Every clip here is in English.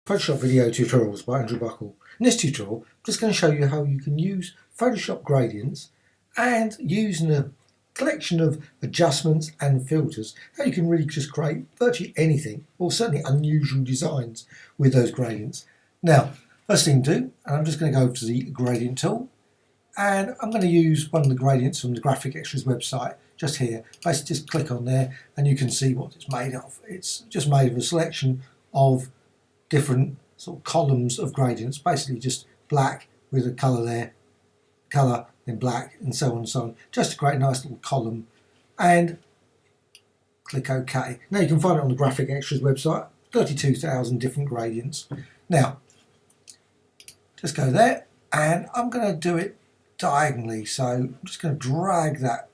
Photoshop video tutorials by Andrew Buckle. In this tutorial, I'm just going to show you how you can use Photoshop gradients and using a collection of adjustments and filters, how you can really just create virtually anything, or certainly unusual designs with those gradients. Now, first thing to do, and I'm just going to go to the gradient tool, and I'm going to use one of the gradients from the Graphic Extras website just here. Basically just click on there and you can see what it's made of. It's just made of a selection of different sort of columns of gradients, basically just black with a colour there, colour, then black, and so on and so on, just to create a nice little column, and click OK. Now you can find it on the Graphic Extras website, 32,000 different gradients. Now, just go there, and I'm going to do it diagonally, so I'm just going to drag that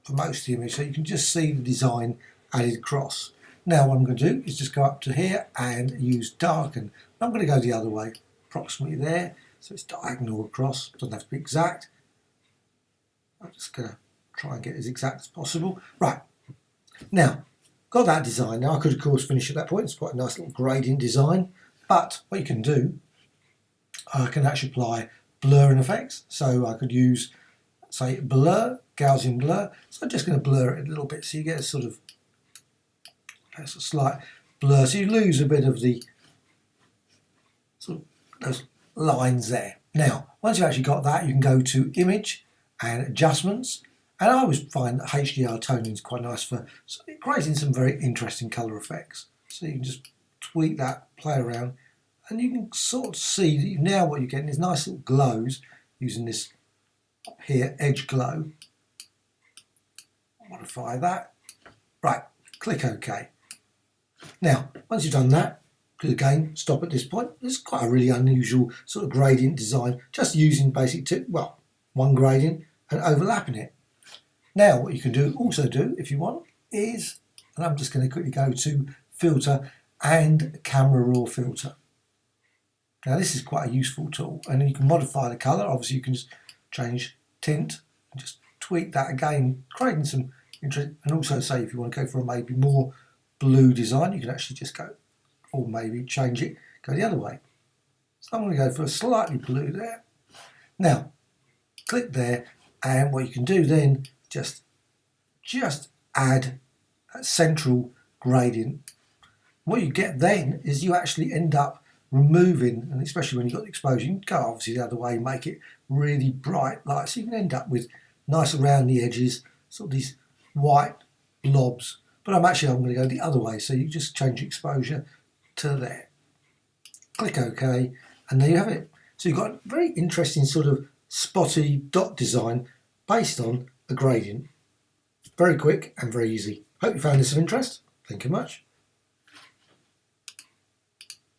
for most of the image so you can just see the design added across. Now what I'm going to do is just go up to here and use darken. I'm going to go the other way, approximately there, so it's diagonal across, doesn't have to be exact. I'm just going to try and get as exact as possible. Right, now, got that design. Now I could of course finish at that point, it's quite a nice little gradient design, but what you can do, I can actually apply blurring effects, so I could use, say, blur, Gaussian blur, so I'm just going to blur it a little bit so you get a sort of a slight blur, so you lose a bit of the sort of those lines there. Now, once you've actually got that, you can go to image and adjustments, and I always find that HDR toning is quite nice for creating some very interesting colour effects. So you can just tweak that, play around, and you can sort of see that now what you're getting is nice little glows using this up here edge glow. Modify that. Right, click OK. Now, once you've done that, again, stop at this point. It's quite a really unusual sort of gradient design, just using basic one gradient and overlapping it. Now, what you can also do, if you want, is, and I'm just going to quickly go to filter and camera raw filter. Now, this is quite a useful tool, and you can modify the colour. Obviously, you can just change tint and just tweak that again, creating some interest. And also, say if you want to go for a maybe more blue design, you can actually just go, or maybe change it, go the other way. So I'm going to go for a slightly blue there. Now, click there, and what you can do then, just add a central gradient. What you get then is you actually end up removing, and especially when you've got the exposure, you can go obviously the other way, make it really bright light, so you can end up with nice around the edges, sort of these white blobs. But I'm going to go the other way, so you just change exposure to there. Click OK, and there you have it. So you've got a very interesting sort of spotty dot design based on a gradient. Very quick and very easy. Hope you found this of interest. Thank you much.